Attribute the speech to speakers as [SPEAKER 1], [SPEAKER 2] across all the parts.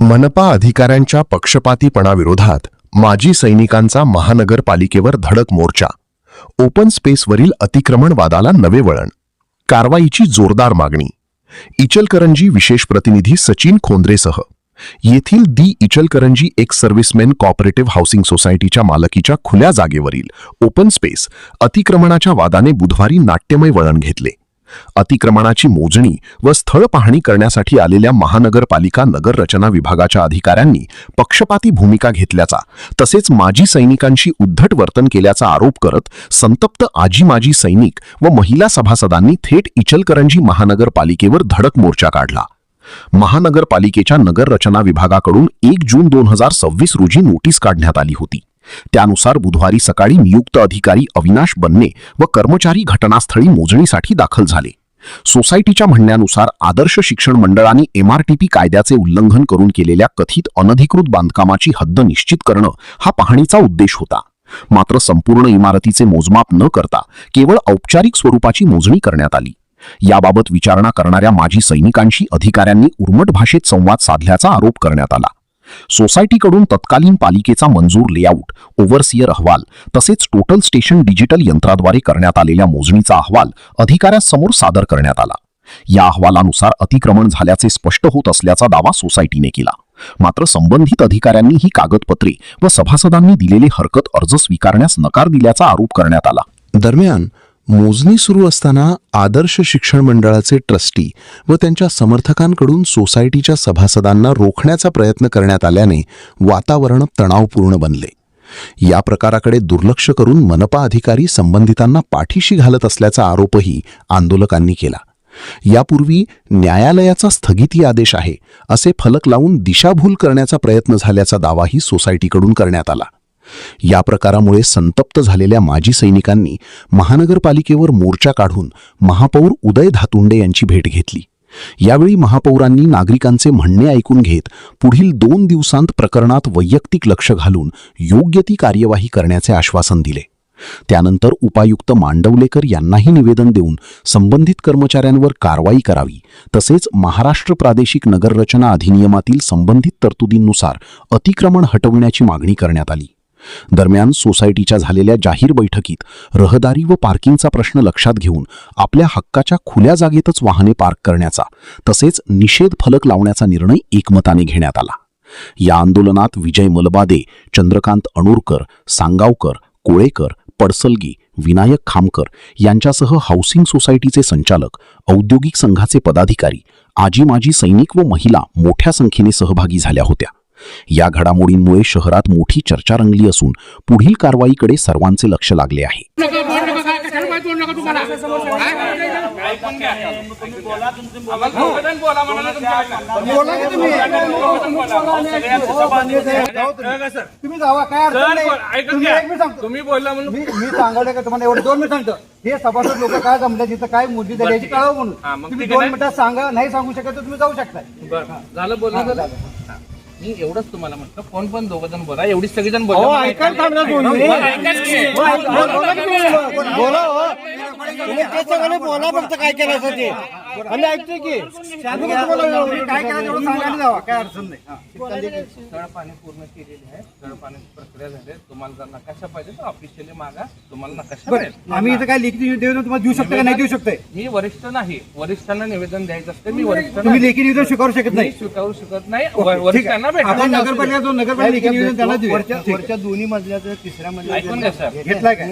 [SPEAKER 1] मनपा अधिकाऱ्यांच्या पक्षपातीपणाविरोधात माजी सैनिकांचा महानगरपालिकेवर धडक मोर्चा. ओपन स्पेसवरील अतिक्रमण वादाला नवे वळण, कारवाईची जोरदार मागणी. इचलकरंजी विशेष प्रतिनिधी सचिन खोंद्रेसह येथील दी इचलकरंजी एक्स सर्व्हिसमेन कॉपरेटिव्ह हाऊसिंग सोसायटीच्या मालकीच्या खुल्या जागेवरील ओपन स्पेस अतिक्रमणाच्या वादाने बुधवारी नाट्यमय वळण घेतले. अतिक्रमणाची मोजणी व स्थळ पाहणी करण्यासाठी आलेल्या महानगरपालिका नगर रचना विभागाच्या अधिकाऱ्यांनी पक्षपाती भूमिका घेतल्याचा तसेच माजी सैनिकांशी उद्धट वर्तन केल्याचा आरोप करत संतप्त माजी सैनिक व महिला सभासदांनी थेट इचलकरंजी महानगरपालिकेवर धडक मोर्चा काढला. महानगरपालिकेच्या नगर रचना विभागाकडून 1 जून 2026 रोजी नोटीस काढण्यात आली होती. त्यानुसार बुधवारी सकाळी नियुक्त अधिकारी अविनाश बन्ने व कर्मचारी घटनास्थळी मोजणीसाठी दाखल झाले. सोसायटीच्या म्हणण्यानुसार आदर्श शिक्षण मंडळाने MRTP कायद्याचे उल्लंघन करून केलेल्या कथित अनधिकृत बांधकामाची हद्द निश्चित करणं हा पाहणीचा उद्देश होता. मात्र संपूर्ण इमारतीचे मोजमाप न करता केवळ औपचारिक स्वरूपाची मोजणी करण्यात आली. याबाबत विचारणा करणाऱ्या माजी सैनिकांशी अधिकाऱ्यांनी उर्मट भाषेत संवाद साधल्याचा आरोप करण्यात आला. सोसायटीकडून तत्कालीन पालिकेचा मंजूर लेआउट, ओव्हरसियर अहवाल तसेच टोटल स्टेशन डिजिटल यंत्राद्वारे करण्यात आलेल्या मोजणीचा अहवाल अधिकाऱ्यांसमोर सादर करण्यात आला. या अहवालानुसार अतिक्रमण झाल्याचे स्पष्ट होत असल्याचा दावा सोसायटीने केला. मात्र संबंधित अधिकाऱ्यांनी ही कागदपत्रे व सभासदांनी दिलेले हरकत अर्ज स्वीकारण्यास नकार दिल्याचा आरोप करण्यात आला.
[SPEAKER 2] दरम्यान मोजणी सुरू असताना आदर्श शिक्षण मंडळाचे ट्रस्टी व त्यांच्या समर्थकांकडून सोसायटीच्या सभासदांना रोखण्याचा प्रयत्न करण्यात आल्याने वातावरण तणावपूर्ण बनले. या प्रकाराकडे दुर्लक्ष करून मनपा अधिकारी संबंधितांना पाठीशी घालत असल्याचा आरोपही आंदोलकांनी केला. यापूर्वी न्यायालयाचा स्थगिती आदेश आहे असे फलक लावून दिशाभूल करण्याचा प्रयत्न झाल्याचा दावाही सोसायटीकडून करण्यात आला. या प्रकारामुळे संतप्त झालेल्या माजी सैनिकांनी महानगरपालिकेवर मोर्चा काढून महापौर उदय धातुंडे यांची भेट घेतली. यावेळी महापौरांनी नागरिकांचे म्हणणे ऐकून घेत पुढील 2 दिवसांत प्रकरणात वैयक्तिक लक्ष घालून योग्य ती कार्यवाही करण्याचे आश्वासन दिले. त्यानंतर उपायुक्त मांडवलेकर यांनाही निवेदन देऊन संबंधित कर्मचाऱ्यांवर कारवाई करावी तसेच महाराष्ट्र प्रादेशिक नगररचना अधिनियमातील संबंधित तरतुदींनुसार अतिक्रमण हटविण्याची मागणी करण्यात आली. दरम्यान सोसायटीच्या झालेल्या जाहीर बैठकीत रहदारी व पार्किंगचा प्रश्न लक्षात घेऊन आपल्या हक्काच्या खुल्या जागेतच वाहने पार्क करण्याचा तसेच निषेध फलक लावण्याचा निर्णय एकमताने घेण्यात आला. या आंदोलनात विजय मलबादे, चंद्रकांत अणुरकर, सांगावकर, कोळेकर, पडसलगी, विनायक खामकर यांच्यासह हाऊसिंग सोसायटीचे संचालक, औद्योगिक संघाचे पदाधिकारी, माजी सैनिक व महिला मोठ्या संख्येने सहभागी झाल्या होत्या. या घडामोडींमुळे शहरात मोठी चर्चा रंगली असून पुढील कारवाईकडे सर्वांचे लक्ष लागले आहे.
[SPEAKER 3] तुम्ही बोलला म्हणून मी सांगवलं का तुम्हाला एवढं 2 मिनिट सांगतो. हे सभासद लोक काय जमल्या जिथं काय मुद्दे द्यायची कळावं म्हणून तुम्ही 2 मिनिटात सांगा. नाही सांगू शकत तर तुम्ही जाऊ शकता.
[SPEAKER 4] झालं बोलणं. मी एवढंच तुम्हाला म्हटलं फोन पण 2 जण बोला, एवढी सगळीजण बोला.
[SPEAKER 3] बोला फक्त काय केलं असं ते आम्ही ऐकतोय की काय करायचं सांगायला जावा, काय अडचण नाही.
[SPEAKER 4] स्थळ पाणी पूर्ण केलेली आहे, स्थळ पाण्याची प्रक्रिया झाली. तुम्हाला जर नकाशा पाहिजे तर ऑफिशियली मागा, तुम्हाला नकाशा मिळेल.
[SPEAKER 3] आम्ही इथं काय लेखी निवेदन तुम्हाला देऊ शकतो का नाही देऊ शकतोय?
[SPEAKER 4] मी वरिष्ठ नाही, वरिष्ठांना निवेदन द्यायचं असते. मी वरिष्ठ
[SPEAKER 3] तुम्ही लेखी निवेदन स्वीकारू शकत नाही?
[SPEAKER 4] स्वीकारू शकत नाही. वरिष्ठांना
[SPEAKER 3] आपण नगरपालिका नगरपालिका निवेदन त्याला देऊ.
[SPEAKER 5] वरच्या 2 मजल्याचं 3ऱ्या
[SPEAKER 4] ऐकून घ्या सर.
[SPEAKER 3] घेतलाय का?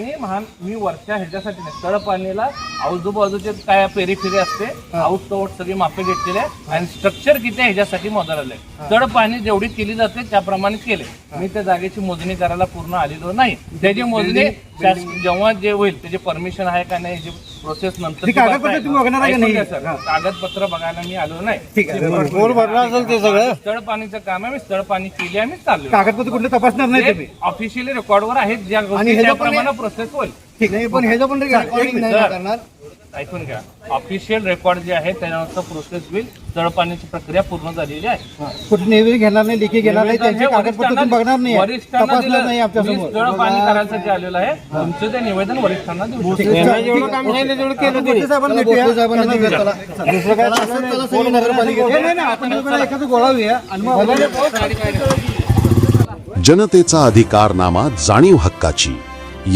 [SPEAKER 4] मी वरच्या ह्याच्यासाठी नाही, स्थळ पाणीला आजूबाजूचे काय पेरीफेरी असते, आऊट टोट सगळी मापे घेतलेले आणि स्ट्रक्चर किती आहे ह्याच्यासाठी मोजायला आलंय. स्थळ पाणी जेवढी केली जाते त्याप्रमाणे केले. मी त्या जागेची मोजणी करायला पूर्ण आलेलो नाही. त्याची मोजणी जेव्हा जे होईल त्याची परमिशन आहे का नाही, प्रोसेस नंतर कागदपत्र बघायला मी आलो नाही. स्थळ पाणीचं काम आहे, मी स्थळ पाणी केली आहे, मी चाललो.
[SPEAKER 3] कागदपत्र कुठले तपासणार नाही तुम्ही?
[SPEAKER 4] ऑफिशियली रेकॉर्डवर आहेत, ज्या गोष्टी त्याप्रमाणे प्रोसेस होईल
[SPEAKER 3] ठीक आहे पण ह्याचं पण recording नाही
[SPEAKER 4] सर.
[SPEAKER 3] करणार.
[SPEAKER 4] ऐकून घ्या ऑफिशियल रेकॉर्ड जे आहे त्यानुसार प्रोसेस होईल तळपाण्याची प्रक्रिया पूर्ण झालेली आहे
[SPEAKER 3] कुठे निवेदन घेणार नाही, लेखी घेणार नाही,
[SPEAKER 4] निवेदन
[SPEAKER 3] त्यांचे
[SPEAKER 4] हे
[SPEAKER 3] कागदपत्र तुम्ही बघणार नाही,
[SPEAKER 4] वरिष्ठांना
[SPEAKER 3] तपासलं नाही
[SPEAKER 4] दिलं.
[SPEAKER 3] आमच्या
[SPEAKER 4] मी
[SPEAKER 3] समोर.
[SPEAKER 4] तळ पाणी करायसाठी आलेलं आहे तुमचं ते निवेदन वरिष्ठांना देऊ शकतो.
[SPEAKER 3] जेवढं काम सांगितलं तेवढं केलं तरी. साहेबांना भेटूया. दुसरं काय नाही, नाही, आपण लोकांना एखादं गोळावूया आणि मग
[SPEAKER 2] जनतेचा अधिकारनामा, जाणीव हक्काची.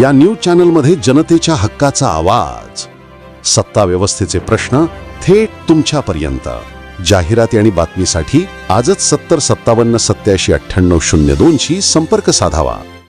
[SPEAKER 2] या न्यूज चॅनलमध्ये जनतेच्या हक्काचा आवाज. सत्ता व्यवस्थेचे प्रश्न थेट तुमच्यापर्यंत. जाहिराती आणि बातमीसाठी आजच 70 57 87 98 02 शी संपर्क साधावा.